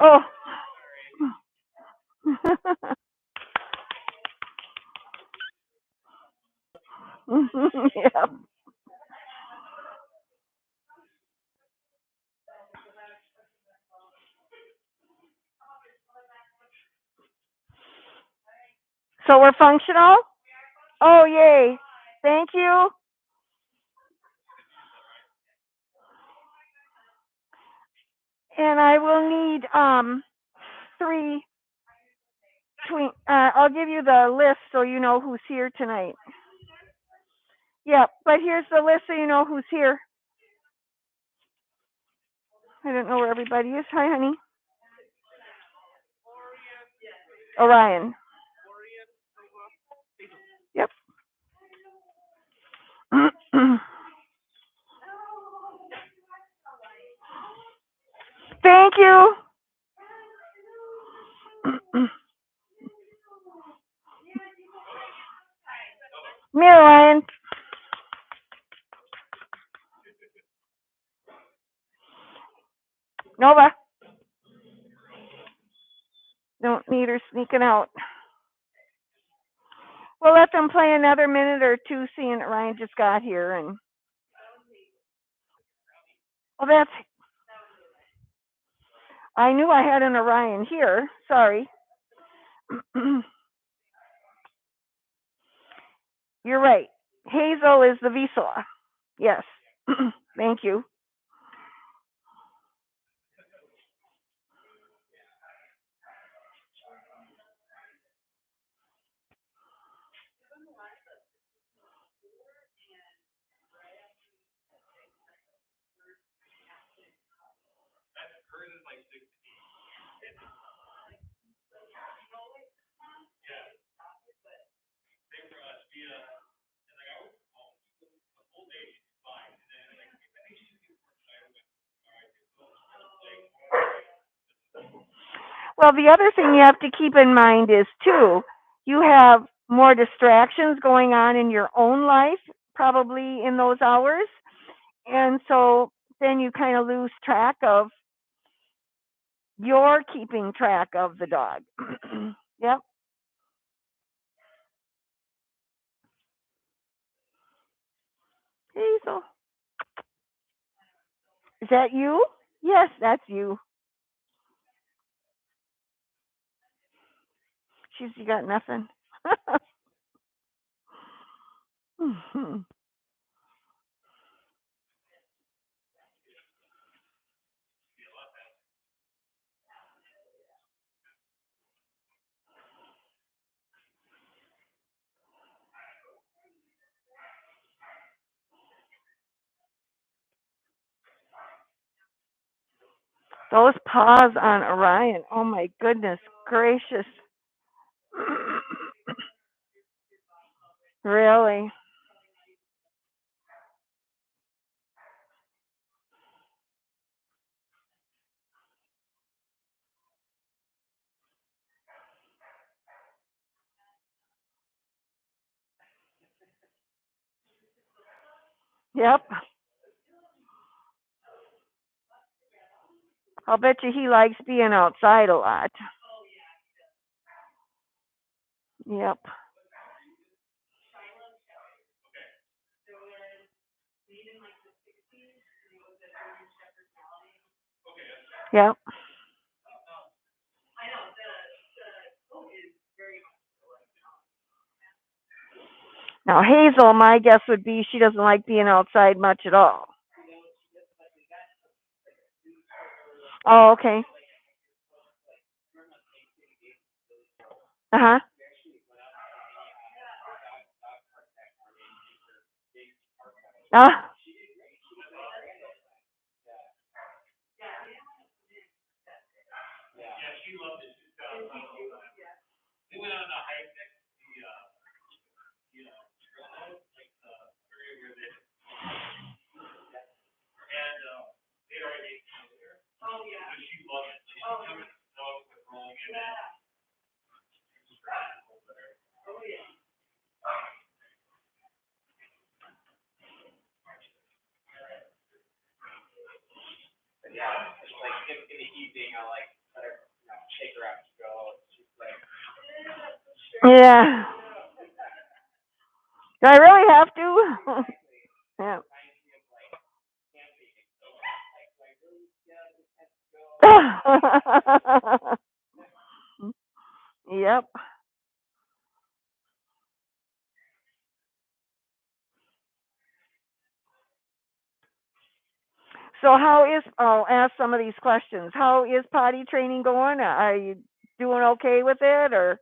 Oh. Yeah. So we're functional? Oh, yay. Thank you. And I will need three I'll give you the list so you know who's here tonight. Yep, but here's the list so you know who's here. I don't know where everybody is. Hi, honey. Orion. Yep. Thank you. Mirror Ryan. Nova. Don't need her sneaking out. We'll let them play another minute or two, seeing that Ryan just got here. And well, that's. I knew I had an Orion here. Sorry. You're right. Hazel is the Vizsla. Yes. Thank you. Well, the other thing you have to keep in mind is too, you have more distractions going on in your own life, probably in those hours, and so then you kind of lose track of you're keeping track of the dog. Yep. Hazel, is that you? Yes, that's you. She's you got nothing. Those paws on Orion. Oh my goodness gracious. Really? Yep. I'll bet you he likes being outside a lot. Yep. Yep. Now Hazel, my guess would be she doesn't like being outside much at all. Oh, okay. Uh huh. Ah. Yeah. Do I really have to? Yeah. Yep. So how is, I'll ask some of these questions. How is potty training going? Are you doing okay with it or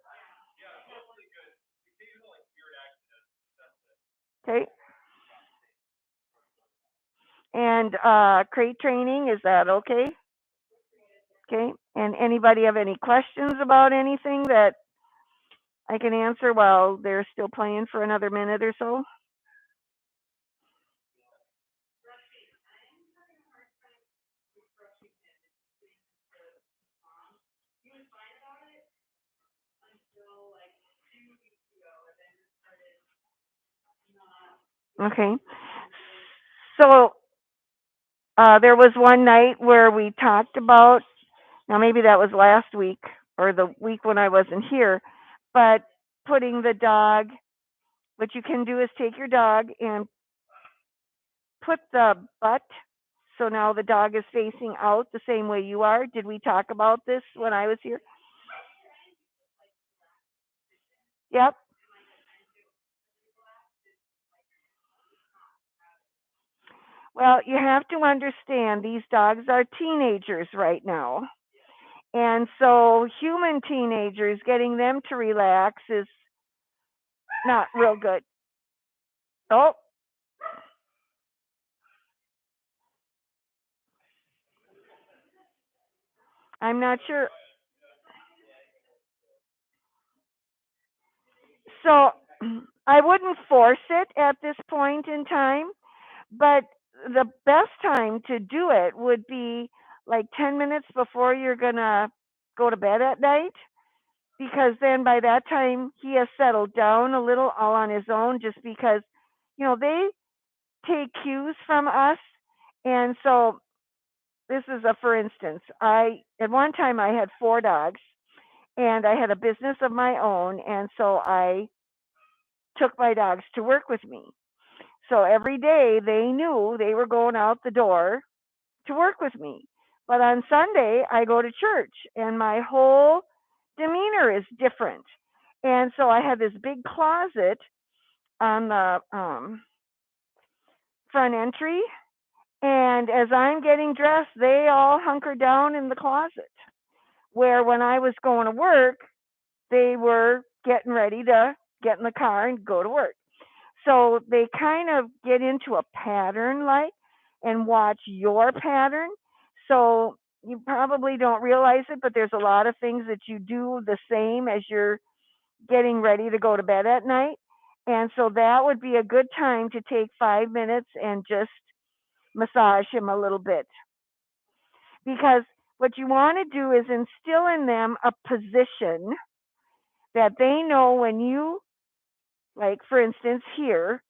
okay? And crate training, is that okay? Okay. And anybody have any questions about anything that I can answer while they're still playing for another minute or so? Okay. So there was one night where we talked about, now maybe that was last week or the week when I wasn't here, but putting the dog, what you can do is take your dog and put the butt, so now the dog is facing out the same way you are. Did we talk about this when I was here? Yep. Well, you have to understand these dogs are teenagers right now. And so human teenagers, getting them to relax is not real good. Oh, I'm not sure. So I wouldn't force it at this point in time, but the best time to do it would be like 10 minutes before you're going to go to bed at night, because then by that time he has settled down a little all on his own, just because, they take cues from us. And so this is a for instance. I at one time I had 4 dogs and I had a business of my own, and so I took my dogs to work with me. So every day they knew they were going out the door to work with me. But on Sunday, I go to church and my whole demeanor is different. And so I had this big closet on the front entry. And as I'm getting dressed, they all hunker down in the closet. Where when I was going to work, they were getting ready to get in the car and go to work. So they kind of get into a pattern like and watch your pattern. So you probably don't realize it, but there's a lot of things that you do the same as you're getting ready to go to bed at night. And so that would be a good time to take 5 minutes and just massage him a little bit. Because what you want to do is instill in them a position that they know when you, like for instance, here,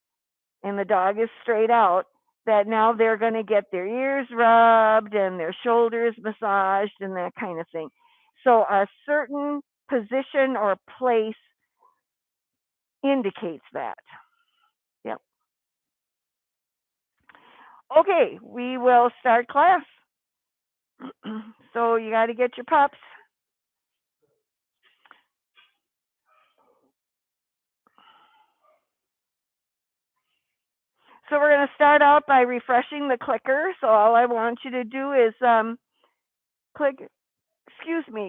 and the dog is straight out, that now they're going to get their ears rubbed and their shoulders massaged and that kind of thing. So a certain position or place indicates that. Yep. Okay, we will start class. So you got to get your pups. So we're going to start out by refreshing the clicker. So all I want you to do is click,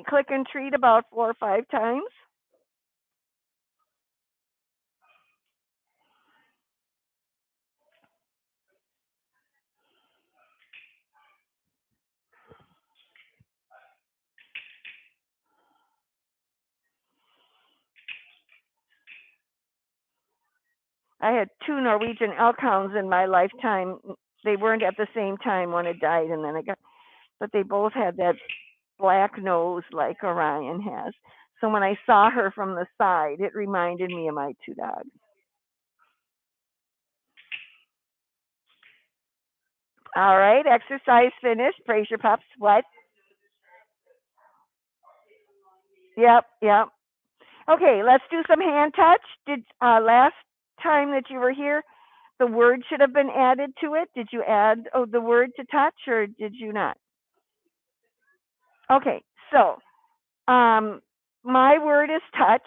click and treat about 4 or 5 times. I had 2 Norwegian elk hounds in my lifetime. They weren't at the same time. One had died, and then I got, but they both had that black nose like Orion has. So when I saw her from the side, it reminded me of my 2 dogs. All right, exercise finished. Praise your pups. What? Yep, yep. Okay, let's do some hand touch. Did last time that you were here, the word should have been added to it? Did you add the word to touch, or did you not? Okay, so um, my word is touch.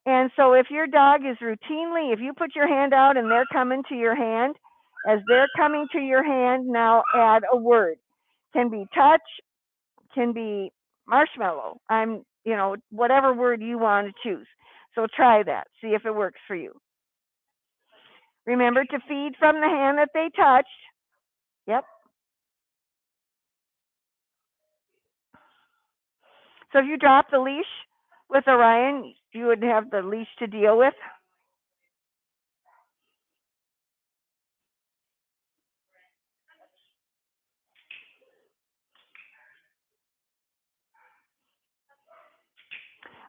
And so if your dog is routinely, if you put your hand out and they're coming to your hand, as they're coming to your hand, now add a word. Can be touch, can be marshmallow. Whatever word you want to choose. So try that. See if it works for you. Remember to feed from the hand that they touched. Yep. So if you drop the leash with Orion, you would have the leash to deal with.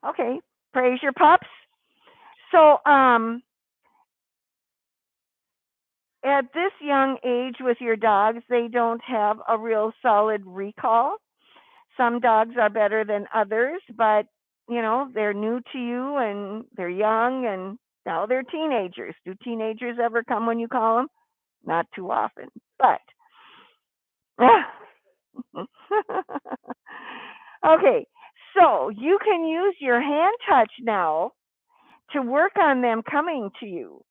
Okay. Praise your pups. So at this young age with your dogs, they don't have a real solid recall. Some dogs are better than others, but they're new to you and they're young and now they're teenagers. Do teenagers ever come when you call them? Not too often, but okay. So you can use your hand touch now to work on them coming to you.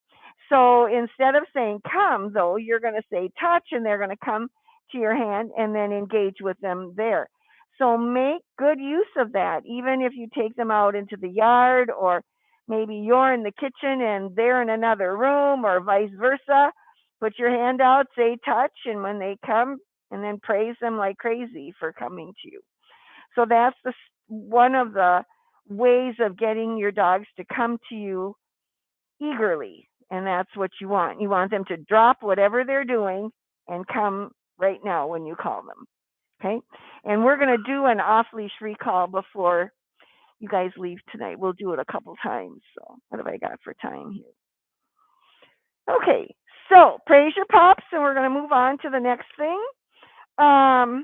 So instead of saying come, though, you're going to say touch and they're going to come to your hand and then engage with them there. So make good use of that, even if you take them out into the yard or maybe you're in the kitchen and they're in another room or vice versa. Put your hand out, say touch, and when they come, and then praise them like crazy for coming to you. So that's one of the ways of getting your dogs to come to you eagerly. And that's what you want. You want them to drop whatever they're doing and come right now when you call them. Okay? And we're going to do an off leash recall before you guys leave tonight. We'll do it a couple times. So, what have I got for time here? Okay. So, praise your pups, and we're going to move on to the next thing. How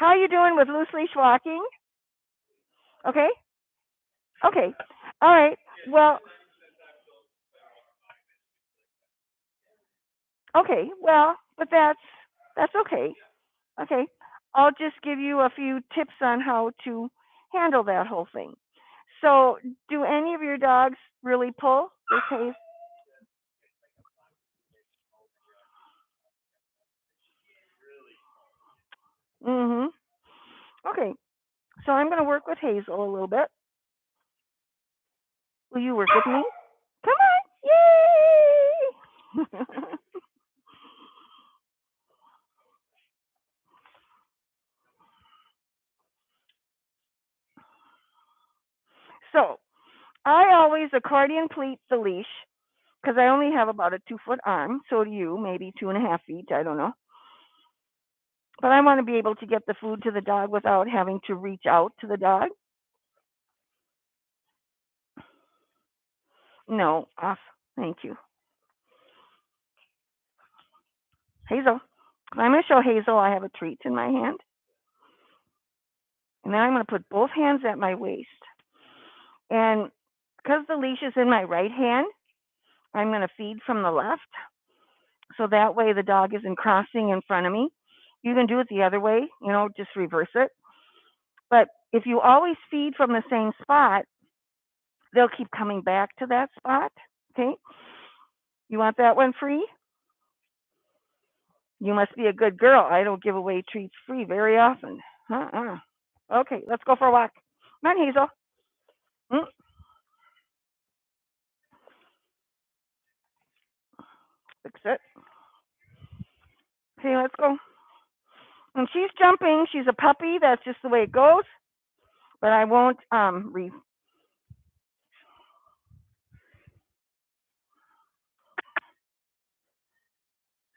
are you doing with loose leash walking? Okay. Okay. All right. Well, okay. Well, but that's okay. Okay. I'll just give you a few tips on how to handle that whole thing. So, do any of your dogs really pull? Okay. Mhm. Okay. So I'm going to work with Hazel a little bit. Will you work with me? Come on. Yay! So, I always accordion pleat the leash because I only have about a 2 foot arm. So do you, maybe 2.5 feet. I don't know. But I want to be able to get the food to the dog without having to reach out to the dog. No, off. Thank you. Hazel. I'm going to show Hazel I have a treat in my hand. And then I'm going to put both hands at my waist. And because the leash is in my right hand, I'm going to feed from the left. So that way the dog isn't crossing in front of me. You can do it the other way, just reverse it. But if you always feed from the same spot, they'll keep coming back to that spot. Okay? You want that one free? You must be a good girl. I don't give away treats free very often. Uh-uh. Okay, let's go for a walk. Come on, Hazel. Mm, fix it. Okay, let's go. And she's jumping. She's a puppy. That's just the way it goes. But I won't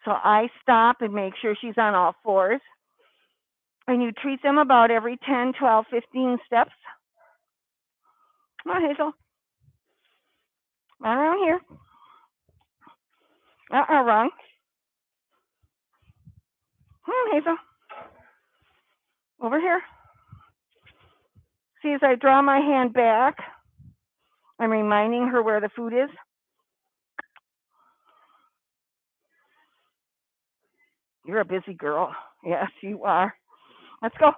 So I stop and make sure she's on all fours. And you treat them about every 10, 12, 15 steps. Come on, Hazel. Right around here. Wrong. Come on, Hazel. Over here. See, as I draw my hand back, I'm reminding her where the food is. You're a busy girl. Yes, you are. Let's go.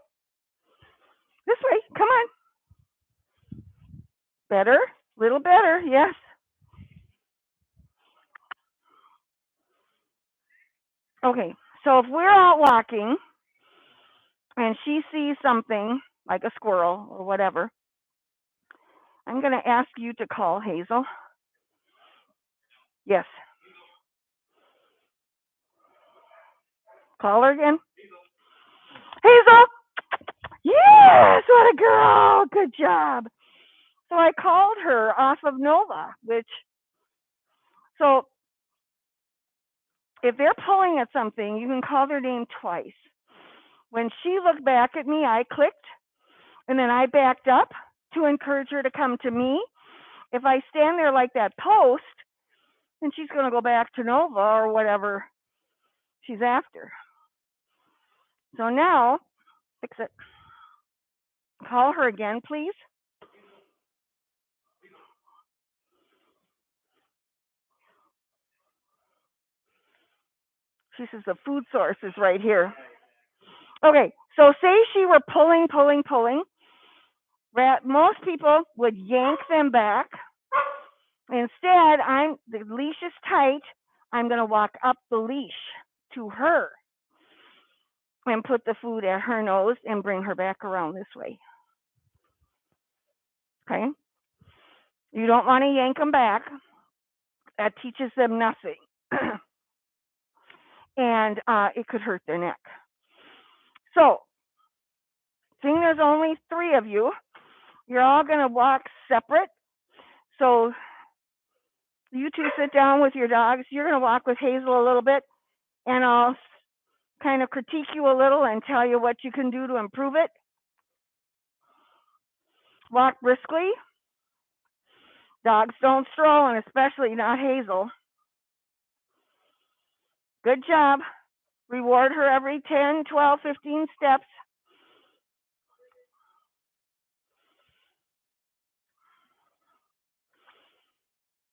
This way. Come on. Better. Little better. Yes. Okay. So if we're out walking and she sees something like a squirrel or whatever, I'm going to ask you to call Hazel. Yes. Call her again. Hazel. Yes. What a girl. Good job. So I called her off of Nova, which, so if they're pulling at something, you can call their name twice. When she looked back at me, I clicked and then I backed up to encourage her to come to me. If I stand there like that post, then she's going to go back to Nova or whatever she's after. So now, fix it. Call her again, please. She says the food source is right here. Okay, so say she were pulling. Most people would yank them back. Instead, the leash is tight. I'm going to walk up the leash to her and put the food at her nose and bring her back around this way. Okay? You don't want to yank them back. That teaches them nothing. And it could hurt their neck. So, seeing there's only 3 of you, you're all going to walk separate. So, you 2 sit down with your dogs. You're going to walk with Hazel a little bit, and I'll kind of critique you a little and tell you what you can do to improve it. Walk briskly. Dogs don't stroll, and especially not Hazel. Good job. Reward her every 10, 12, 15 steps.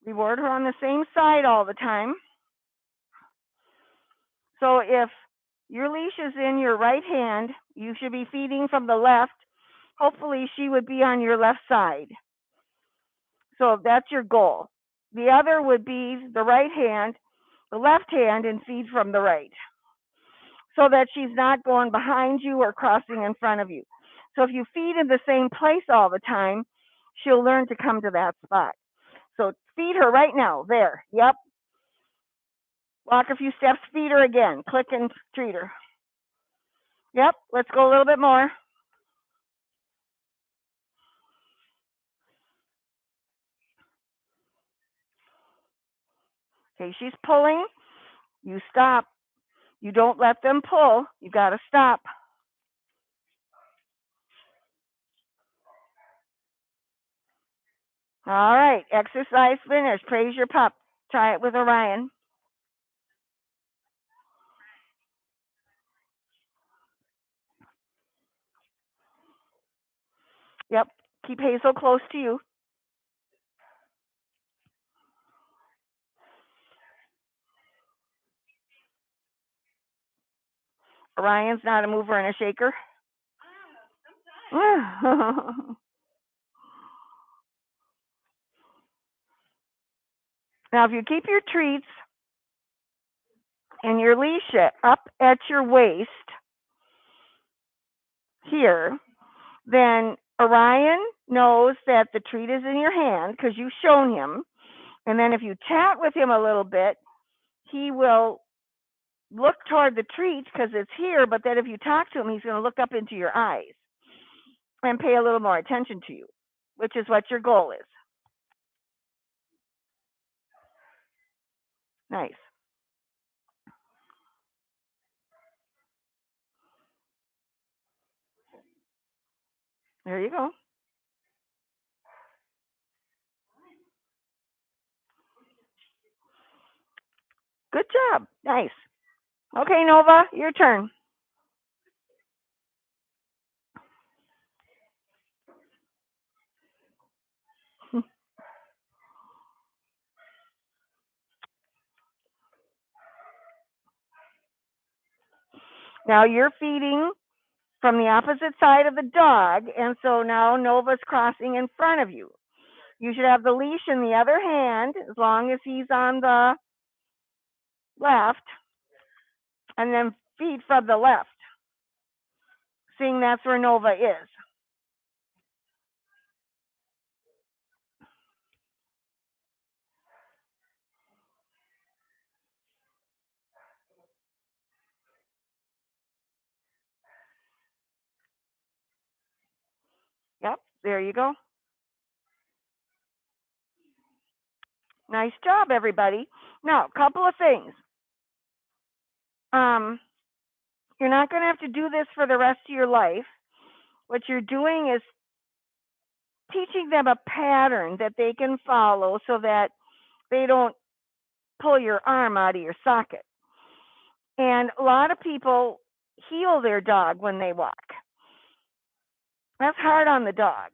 Reward her on the same side all the time. So if your leash is in your right hand, you should be feeding from the left. Hopefully she would be on your left side. So that's your goal. The other would be the right hand, the left hand, and feed from the right, so that she's not going behind you or crossing in front of you. So if you feed in the same place all the time, she'll learn to come to that spot. So feed her right now. There. Yep. Walk a few steps, feed her again. Click and treat her. Yep. Let's go a little bit more. Okay, she's pulling. You stop. You don't let them pull. You got to stop. All right. Exercise finished. Praise your pup. Try it with Orion. Yep. Keep Hazel close to you. Orion's not a mover and a shaker. Now, if you keep your treats and your leash up at your waist here, then Orion knows that the treat is in your hand because you've shown him. And then if you chat with him a little bit, he will look toward the treat because it's here. But then if you talk to him, he's going to look up into your eyes and pay a little more attention to you, which is what your goal is. Nice. There you go. Good job. Nice. Okay, Nova, your turn. Now you're feeding from the opposite side of the dog, and so now Nova's crossing in front of you. You should have the leash in the other hand as long as he's on the left, and then feed from the left, seeing that's where Nova is. Yep, there you go. Nice job, everybody. Now, a couple of things. You're not going to have to do this for the rest of your life. What you're doing is teaching them a pattern that they can follow so that they don't pull your arm out of your socket. And a lot of people heel their dog when they walk. That's hard on the dog.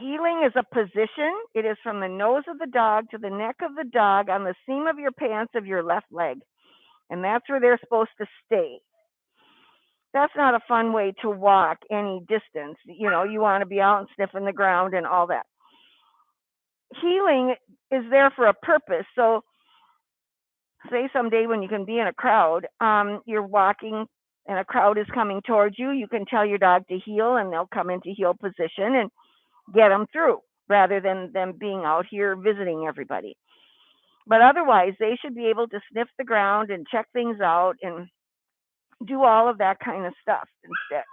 Heeling is a position. It is from the nose of the dog to the neck of the dog on the seam of your pants of your left leg. And that's where they're supposed to stay. That's not a fun way to walk any distance. You know, you want to be out and sniffing the ground and all that. Heeling is there for a purpose. So say someday when you can be in a crowd, you're walking and a crowd is coming towards you, you can tell your dog to heel and they'll come into heel position and get them through rather than them being out here visiting everybody. But otherwise, they should be able to sniff the ground and check things out and do all of that kind of stuff instead.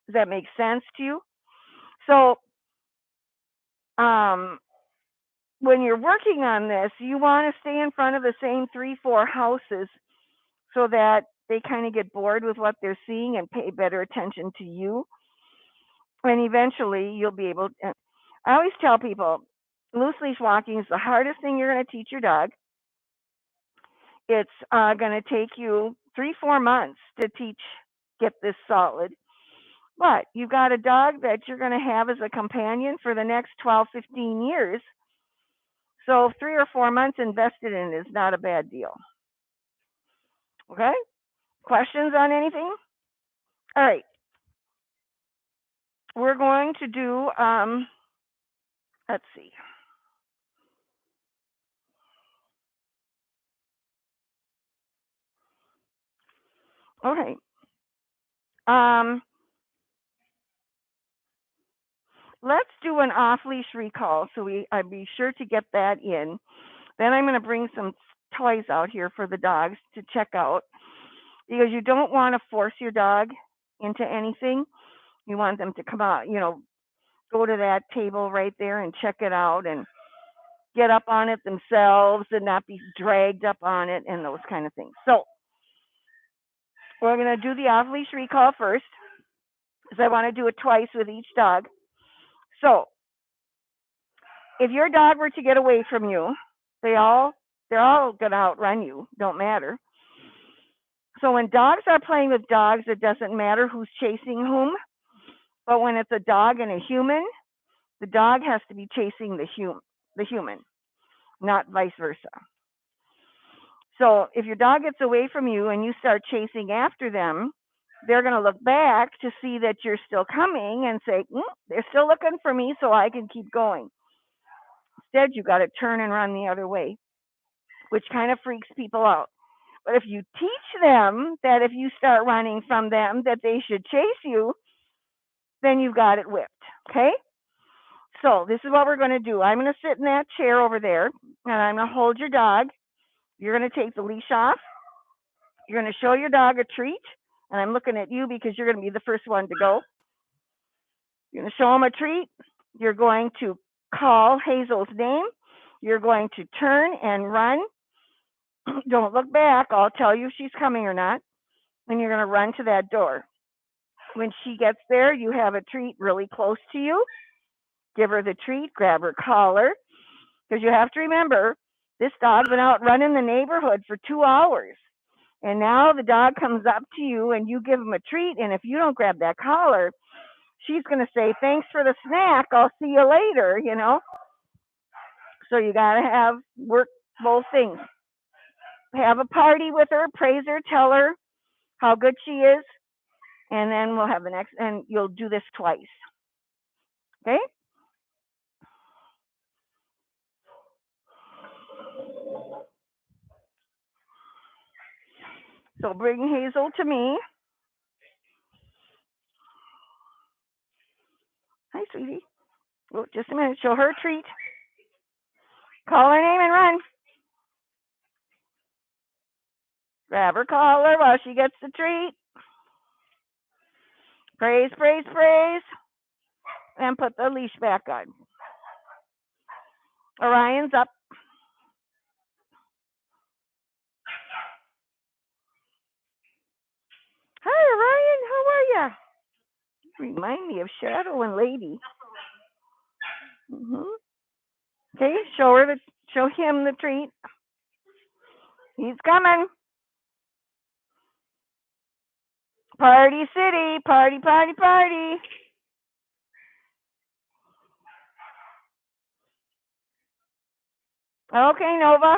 Does that make sense to you? So, when you're working on this, you want to stay in front of the same 3-4 houses so that they kind of get bored with what they're seeing and pay better attention to you. And eventually you'll be able to. I always tell people loose leash walking is the hardest thing you're going to teach your dog. It's going to take you 3-4 months to get this solid. But you've got a dog that you're going to have as a companion for the next 12-15 years. So 3 or 4 months invested in it is not a bad deal. Okay? Questions on anything? All right. We're going to do, let's see. Okay. Let's do an off-leash recall. So I'd be sure to get that in. Then I'm going to bring some toys out here for the dogs to check out because you don't want to force your dog into anything. You want them to come out, go to that table right there and check it out and get up on it themselves and not be dragged up on it and those kind of things. So we're going to do the off-leash recall first because I want to do it twice with each dog. So if your dog were to get away from you, they're all going to outrun you, don't matter. So when dogs are playing with dogs, it doesn't matter who's chasing whom. But when it's a dog and a human, the dog has to be chasing the human, not vice versa. So if your dog gets away from you and you start chasing after them, they're going to look back to see that you're still coming and say, they're still looking for me, so I can keep going. Instead, you got to turn and run the other way, which kind of freaks people out. But if you teach them that if you start running from them, that they should chase you, then you've got it whipped, okay? So this is what we're going to do. I'm going to sit in that chair over there, and I'm going to hold your dog. You're going to take the leash off. You're going to show your dog a treat, and I'm looking at you because you're going to be the first one to go. You're going to show him a treat. You're going to call Hazel's name. You're going to turn and run. Don't look back. I'll tell you if she's coming or not. And you're going to run to that door. When she gets there, you have a treat really close to you. Give her the treat, grab her collar. Because you have to remember, this dog's been out running the neighborhood for 2 hours. And now the dog comes up to you and you give him a treat. And if you don't grab that collar, she's going to say, thanks for the snack. I'll see you later, So you got to work both things. have a party with her, praise her, tell her how good she is, and then we'll have the next, and you'll do this twice. Okay? So bring Hazel to me. Hi, sweetie. Oh, just a minute. Show her a treat. Call her name and run. Grab her collar while she gets the treat. Praise, praise, praise. And put the leash back on. Orion's up. Hi, Orion. How are ya? Remind me of Shadow and Lady. Okay, show him the treat. He's coming. Party City, party, party, party. Okay, Nova.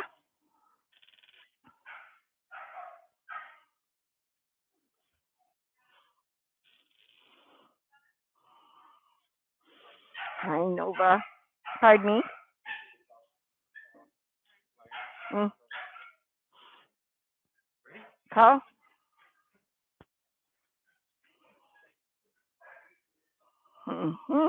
Hi, Nova. Pardon me. Call. Mm-hmm.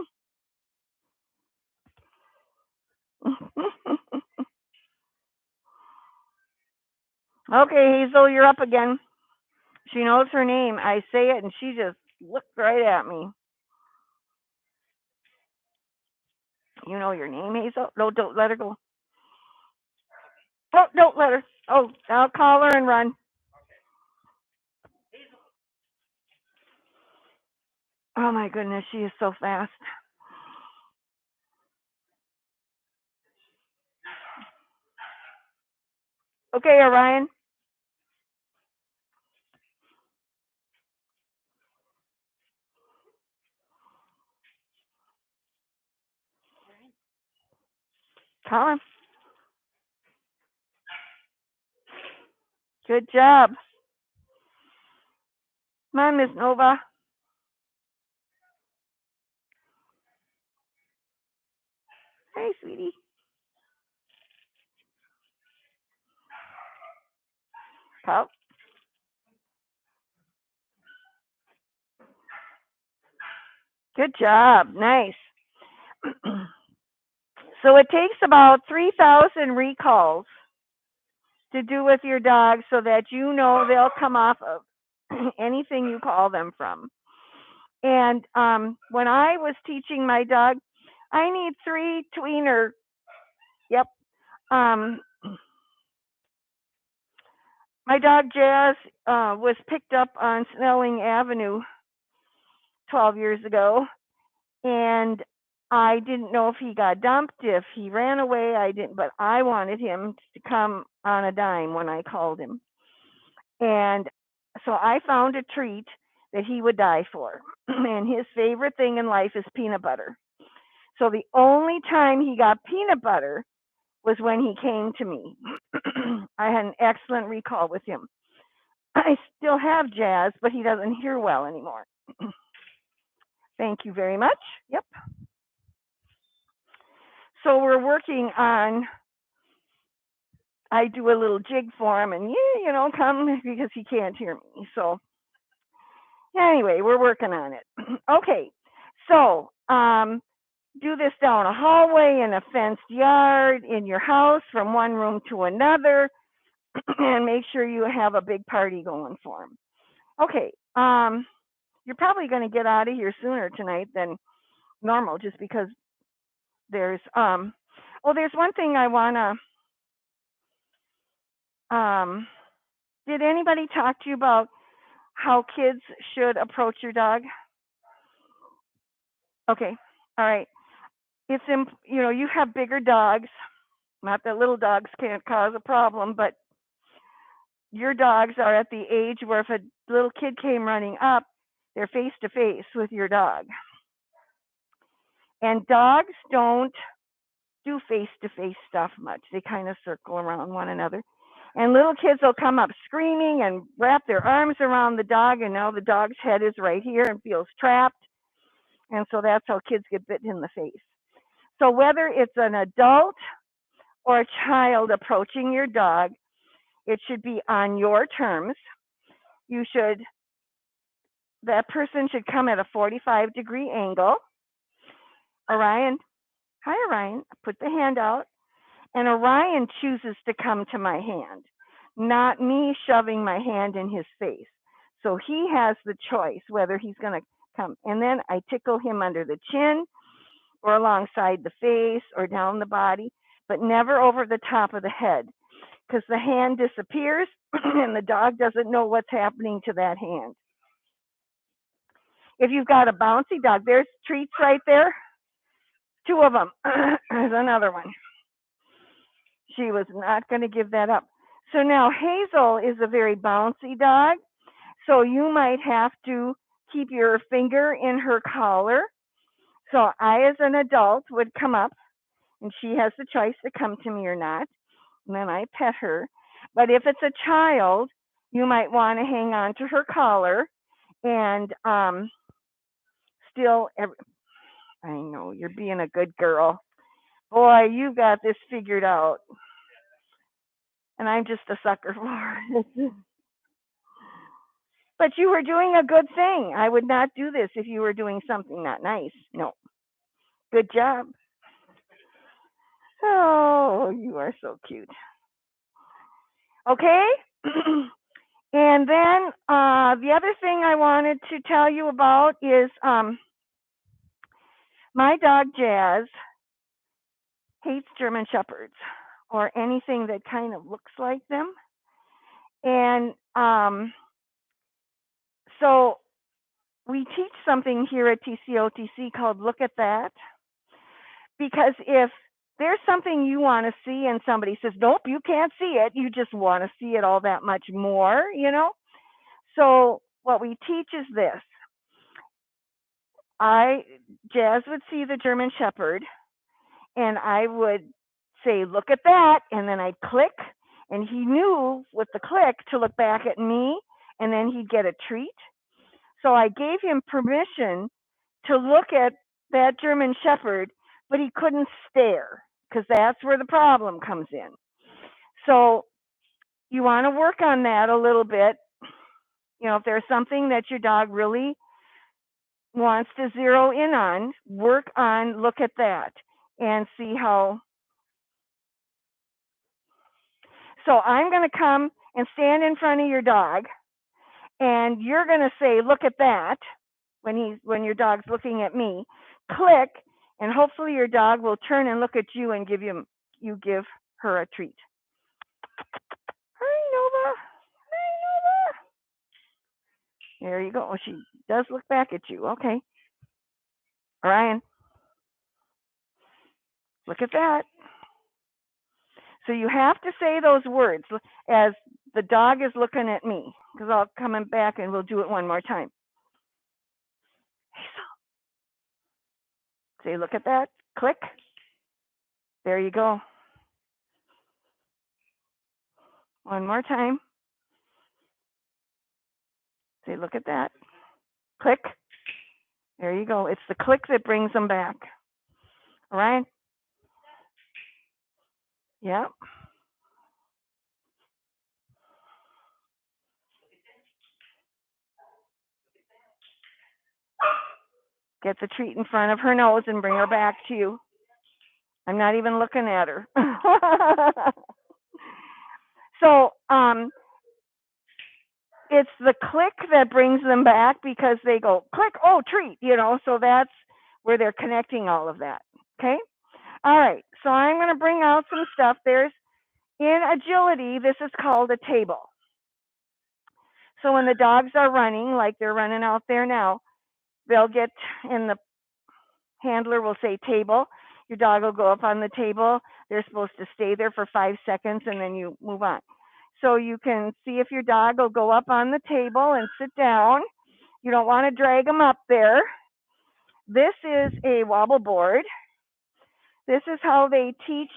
Okay, Hazel, you're up again. She knows her name. I say it, and she just looked right at me. You know your name, Hazel? No, don't let her go. Oh, don't let her. Oh, I'll call her and run. Oh my goodness, she is so fast. Okay, Orion. Call him. Good job. Come on, Miss Nova. Hey, sweetie. Call. Good job. Nice. So it takes about 3,000 recalls to do with your dog so that you know they'll come off of anything you call them from. And when I was teaching my dog, I need 3 tweener. Yep. Um, my dog Jazz was picked up on Snelling Avenue 12 years ago, and I didn't know if he got dumped, if he ran away. I didn't, but I wanted him to come on a dime when I called him. And so I found a treat that he would die for. And his favorite thing in life is peanut butter. So the only time he got peanut butter was when he came to me. I had an excellent recall with him. I still have Jazz, but he doesn't hear well anymore. Thank you very much. Yep. So we're working on, I do a little jig for him, and yeah, come because he can't hear me. So anyway, we're working on it. Okay. So do this down a hallway, in a fenced yard, in your house, from one room to another, and make sure you have a big party going for them. Okay, you're probably going to get out of here sooner tonight than normal, just because there's there's one thing I wanna. Did anybody talk to you about how kids should approach your dog? Okay, all right. It's you have bigger dogs. Not that little dogs can't cause a problem, but your dogs are at the age where if a little kid came running up, they're face to face with your dog. And dogs don't do face to face stuff much. They kind of circle around one another. And little kids will come up screaming and wrap their arms around the dog, and now the dog's head is right here and feels trapped. And so that's how kids get bitten in the face. So whether it's an adult or a child approaching your dog, it should be on your terms. You should, that person should come at a 45-degree angle. Orion, hi Orion, put the hand out. And Orion chooses to come to my hand, not me shoving my hand in his face. So he has the choice whether he's going to come. And then I tickle him under the chin or alongside the face or down the body, but never over the top of the head, because the hand disappears and the dog doesn't know what's happening to that hand. If you've got a bouncy dog, there's treats right there. 2 of them. There's another one. She was not going to give that up. So now Hazel is a very bouncy dog. So you might have to keep your finger in her collar. So I, as an adult, would come up, and she has the choice to come to me or not. And then I pet her. But if it's a child, you might want to hang on to her collar and I know, you're being a good girl. Boy, you got this figured out. And I'm just a sucker for it. But you were doing a good thing. I would not do this if you were doing something not nice. No. Good job. Oh, you are so cute. Okay. And then the other thing I wanted to tell you about is my dog Jazz hates German Shepherds or anything that kind of looks like them. And so we teach something here at TCOTC called Look at That. Because if there's something you want to see and somebody says, nope, you can't see it, you just want to see it all that much more, you know? So what we teach is this. Jazz would see the German Shepherd, and I would say, look at that, and then I'd click, and he knew with the click to look back at me, and then he'd get a treat. So I gave him permission to look at that German Shepherd, but he couldn't stare, because that's where the problem comes in. So you want to work on that a little bit. You know, if there's something that your dog really wants to zero in on, work on look at that and see how. So I'm going to come and stand in front of your dog, and you're going to say, look at that, when your dog's looking at me. Click, and hopefully your dog will turn and look at you and you give her a treat. Hi, Nova. Hi, Nova. There you go. Oh, she does look back at you. Okay. Ryan, look at that. So you have to say those words as the dog is looking at me, because I'll come back and we'll do it one more time. Say, look at that. Click. There you go. One more time. Say, look at that. Click. There you go. It's the click that brings them back. All right? Yep. Get the treat in front of her nose and bring her back to you. I'm not even looking at her. So it's the click that brings them back, because they go click, oh, treat, you know, so that's where they're connecting all of that. Okay. All right. So I'm going to bring out some stuff. There's, in agility, this is called a table. So when the dogs are running, like they're running out there now, they'll get, and the handler will say table. Your dog will go up on the table. They're supposed to stay there for 5 seconds, and then you move on. So you can see if your dog will go up on the table and sit down. You don't want to drag them up there. This is a wobble board. This is how they teach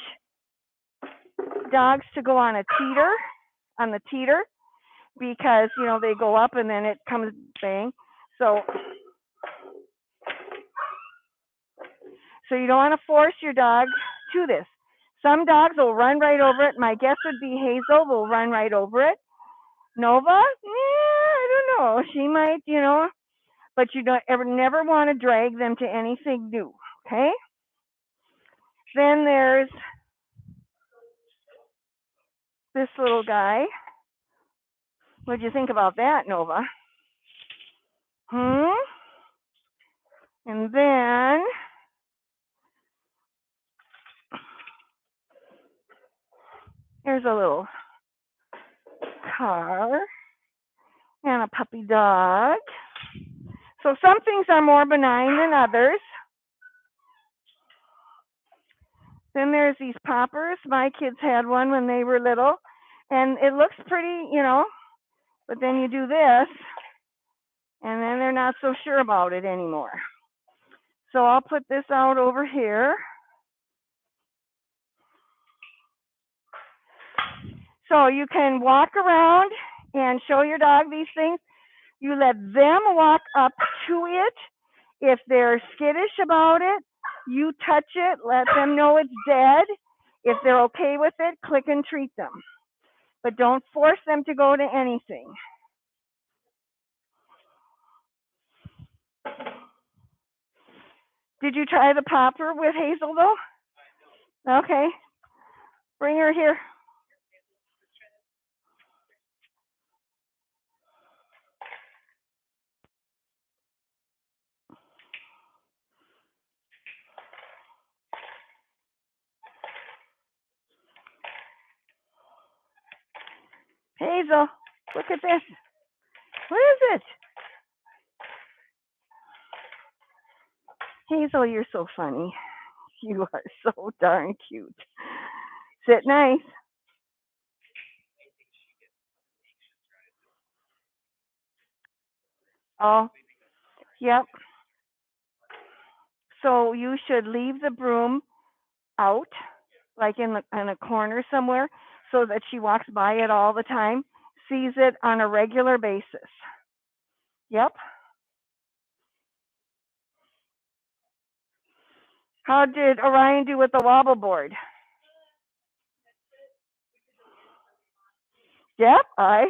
dogs to go on a teeter. on the teeter because, you know, they go up and then it comes bang. So you don't want to force your dog to this. Some dogs will run right over it. My guess would be Hazel will run right over it. Nova, I don't know. She might, you know, but you don't ever never want to drag them to anything new. Okay. Then there's this little guy. What'd you think about that, Nova? Hmm. And then there's a little car and a puppy dog. So some things are more benign than others. Then there's these poppers. My kids had one when they were little, and it looks pretty, you know, but then you do this, and then they're not so sure about it anymore. So I'll put this out over here. So you can walk around and show your dog these things. You let them walk up to it. If they're skittish about it, you touch it, let them know it's dead. If they're okay with it, click and treat them. But don't force them to go to anything. Did you try the popper with Hazel though? Okay. Bring her here. Hazel, look at this. What is it? Hazel, you're so funny. You are so darn cute. Sit nice. Oh, yep. So you should leave the broom out, like in a corner somewhere, so that she walks by it all the time, sees it on a regular basis. Yep. How did Orion do with the wobble board? Yep, I.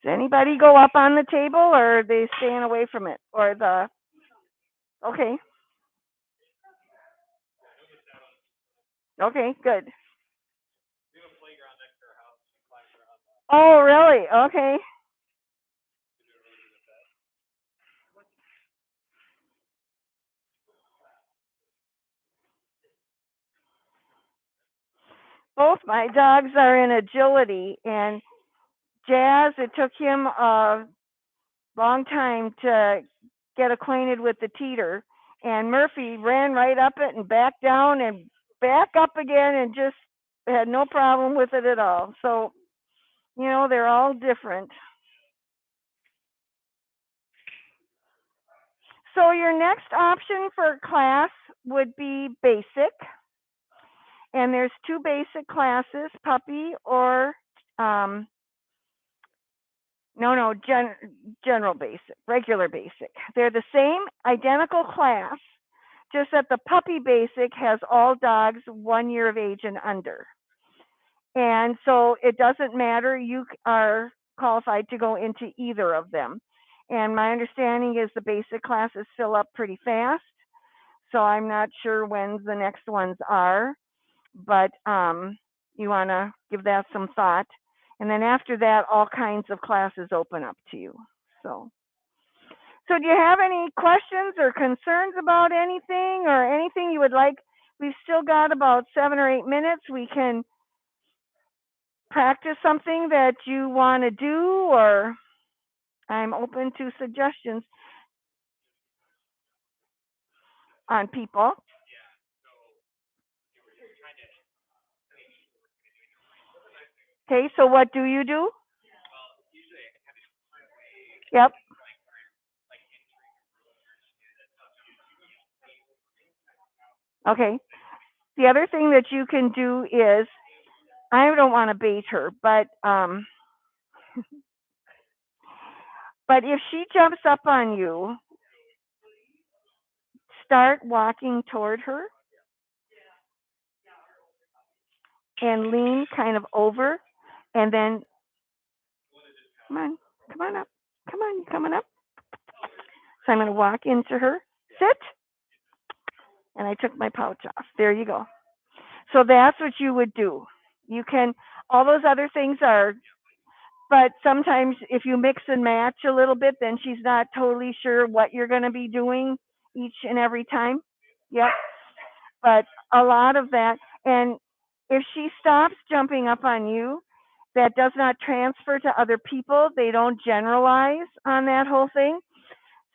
Does anybody go up on the table, or are they staying away from it? Or the okay, okay, good. Oh, really? Okay. Both my dogs are in agility, and Jazz, it took him a long time to get acquainted with the teeter, and Murphy ran right up it and back down and back up again and just had no problem with it at all. So, you know, they're all different. So your next option for class would be basic, and there's two basic classes, puppy or no, general basic, regular basic. They're the same identical class, just that the puppy basic has all dogs 1 year of age and under. And so it doesn't matter. You are qualified to go into either of them. And my understanding is the basic classes fill up pretty fast. So I'm not sure when the next ones are, but you want to give that some thought. And then after that, all kinds of classes open up to you. So, so do you have any questions or concerns about anything or anything you would like? We've still got about 7 or 8 minutes. We can practice something that you want to do, or I'm open to suggestions on people. Okay, so what do you do? Yep. Okay. The other thing that you can do is, I don't want to bait her, but if she jumps up on you, start walking toward her and lean kind of over, and then come on, come on up, come on, you coming up. So I'm going to walk into her, sit, and I took my pouch off. There you go. So that's what you would do. You can, all those other things are, but sometimes if you mix and match a little bit, then she's not totally sure what you're going to be doing each and every time. Yep. But a lot of that, and if she stops jumping up on you, that does not transfer to other people. They don't generalize on that whole thing.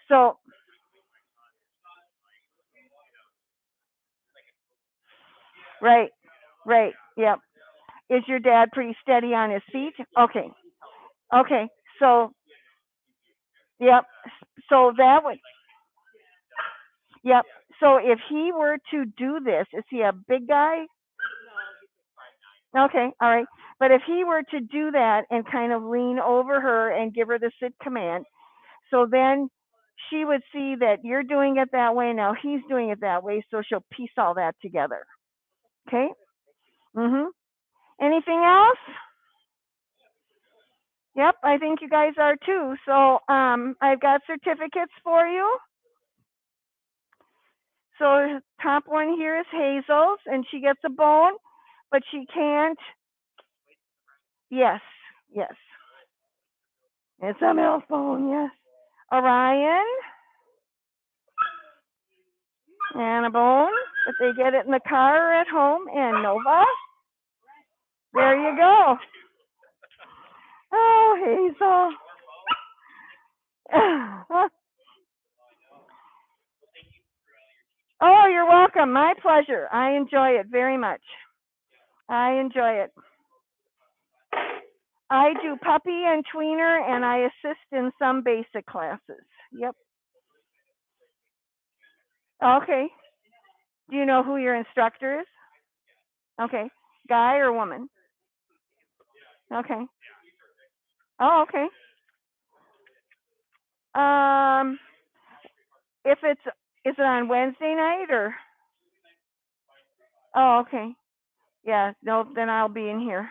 So, right, right, yep. Is your dad pretty steady on his feet? Okay, okay. So, yep. So that would, yep. So if he were to do this, is he a big guy? Okay, all right. But if he were to do that and kind of lean over her and give her the sit command, so then she would see that you're doing it that way. Now he's doing it that way. So she'll piece all that together. Okay? Mhm. Anything else? Yep, I think you guys are too. So I've got certificates for you. So top one here is Hazel's, and she gets a bone, but she can't. Yes, yes. It's a milk bone. Yes. Orion and a bone, but they get it in the car or at home. And Nova. There you go. Oh, Hazel. Oh, you're welcome. My pleasure. I enjoy it very much. I enjoy it. I do puppy and tweener, and I assist in some basic classes. Yep. Okay. Do you know who your instructor is? Okay. Guy or woman? Okay. Oh, okay. Um, if it's, is it on Wednesday night or? Oh, okay. Yeah. No, then I'll be in here.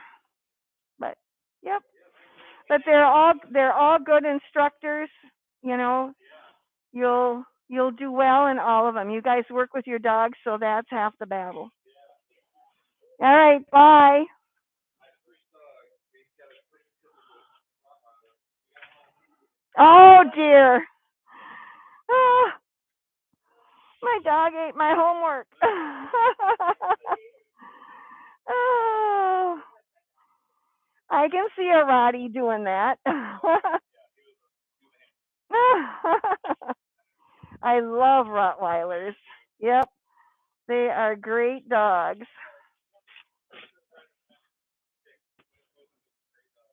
But yep. But they're all good instructors. You know, you'll do well in all of them. You guys work with your dogs, so that's half the battle. All right. Bye. Oh dear. Oh, my dog ate my homework. Oh, I can see a Roddy doing that. I love Rottweilers. Yep, they are great dogs.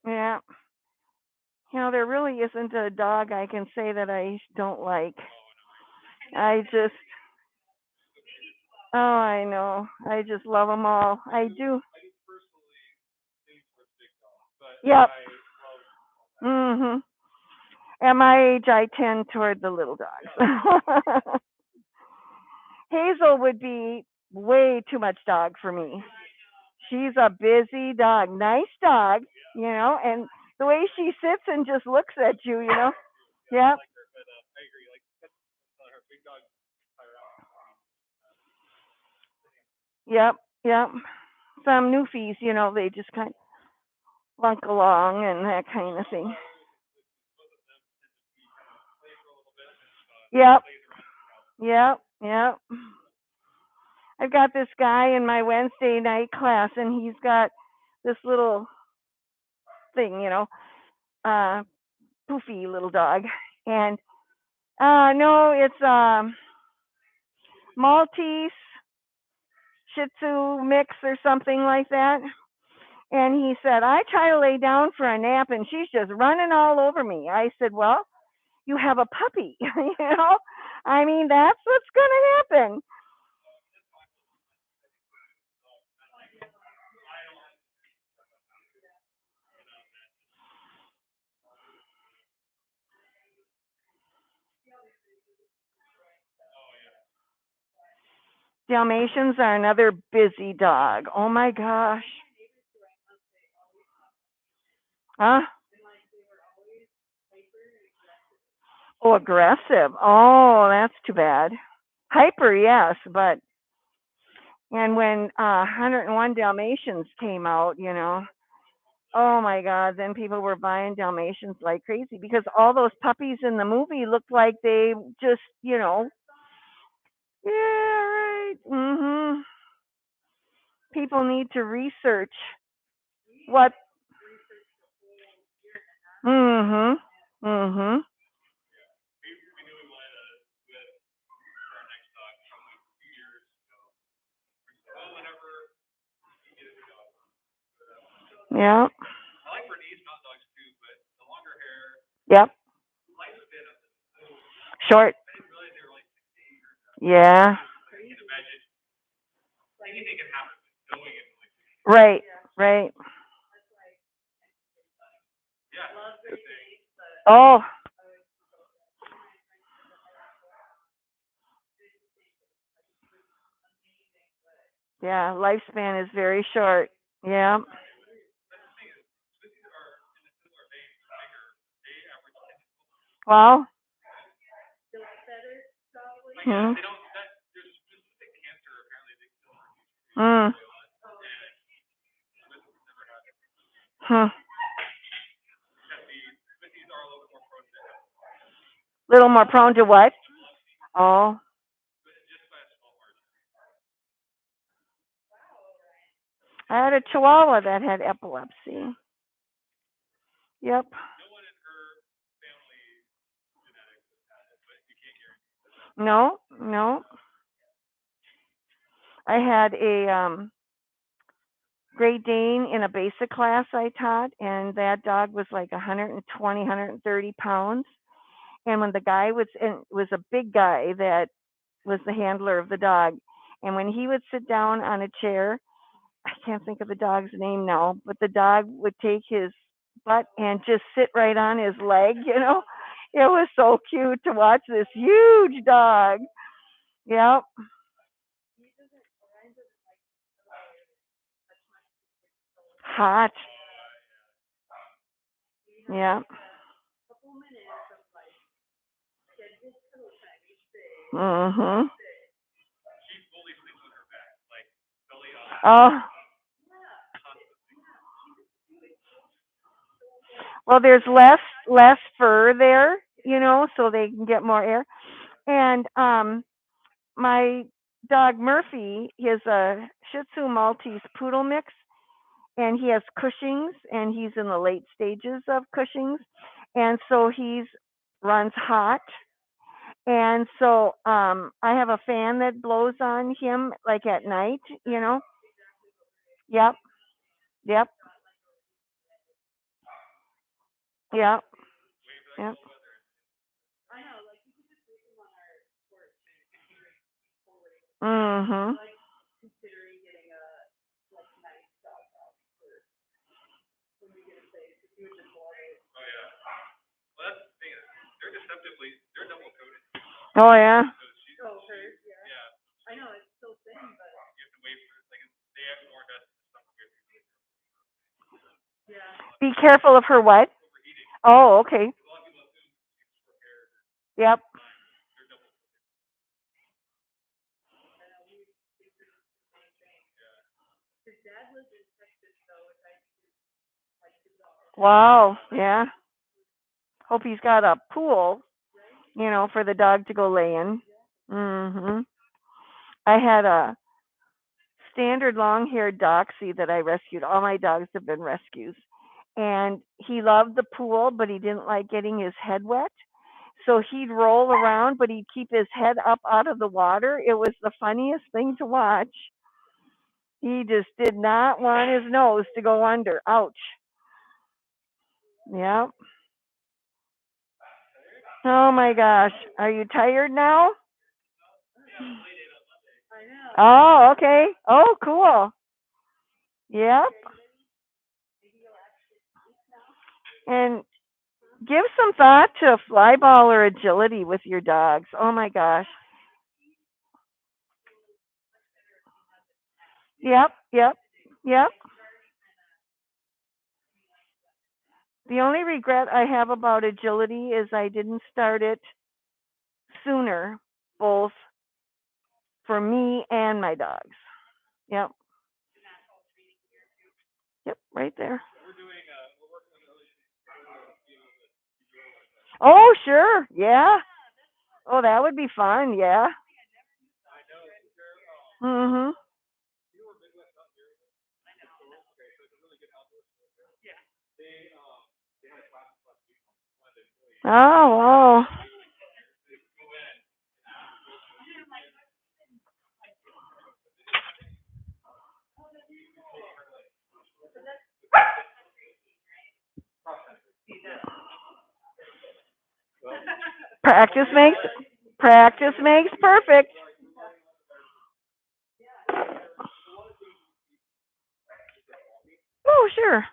Yeah. There really isn't a dog I can say that I don't like. I just, oh, I know. I just love them all. I do. Yep. Mhm. At my age, I tend toward the little dogs. Hazel would be way too much dog for me. she's a busy dog. Nice dog, and the way she sits and just looks at you, Yep, yep, yep. Some newfies, they just kind of lunk along and that kind of thing. Yep, yep, yep. I've got this guy in my Wednesday night class, and he's got this little thing, uh, poofy little dog, and no, it's Maltese Shih Tzu mix or something like that. And he said, I try to lay down for a nap, and she's just running all over me. I said, well, you have a puppy, I mean, that's what's going to happen. Dalmatians are another busy dog. Oh my gosh. Huh? Oh, aggressive. Oh, that's too bad. Hyper, yes, but and when 101 Dalmatians came out, oh my God, then people were buying Dalmatians like crazy because all those puppies in the movie looked like they just, yeah, right. People need to research what. Mhm. Mhm. Yeah. Yep. Short. Yeah. Right. Right. Oh, yeah. Lifespan is very short. Yeah. Well. Hmm. Mm. Hmm. Little more prone to what? Oh, I had a Chihuahua that had epilepsy. Yep. No, no. I had a Great Dane in a basic class I taught, and that dog was like 120, 130 pounds. And when the guy was, and it was a big guy that was the handler of the dog, and when he would sit down on a chair, I can't think of the dog's name now, but the dog would take his butt and just sit right on his leg. It was so cute to watch this huge dog. Yep. Hot. Yeah. Mhm. Oh, well, there's less fur there, so they can get more air. And my dog Murphy is a Shih Tzu Maltese Poodle mix, and he has Cushing's, and he's in the late stages of Cushing's, and so he's runs hot. And so I have a fan that blows on him like at night. Yep, yep, yep, yep. Mhm. Oh yeah. Be careful of her what? Oh, okay. Yep. Wow. Yeah. Hope he's got a pool, for the dog to go lay in. Mhm. I had a standard long-haired Doxy that I rescued. All my dogs have been rescues. And he loved the pool, but he didn't like getting his head wet. So he'd roll around, but he'd keep his head up out of the water. It was the funniest thing to watch. He just did not want his nose to go under. Ouch. Yeah. Oh my gosh. Are you tired now? Oh, okay. Oh, cool. Yep. And give some thought to fly ball or agility with your dogs. Oh my gosh. Yep, yep, yep. The only regret I have about agility is I didn't start it sooner, both for me and my dogs. Yep, yep, right there. Oh, sure. Yeah. Oh, that would be fun. Yeah. Mhm. Oh, wow. Practice makes practice makes perfect. Oh, sure.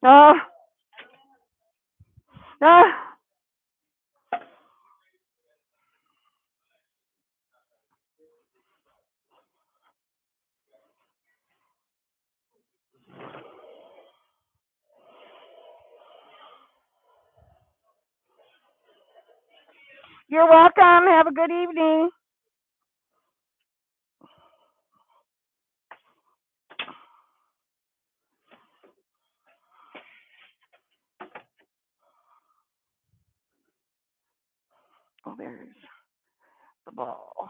Oh, ah. You're welcome. Have a good evening. Oh, there's the ball.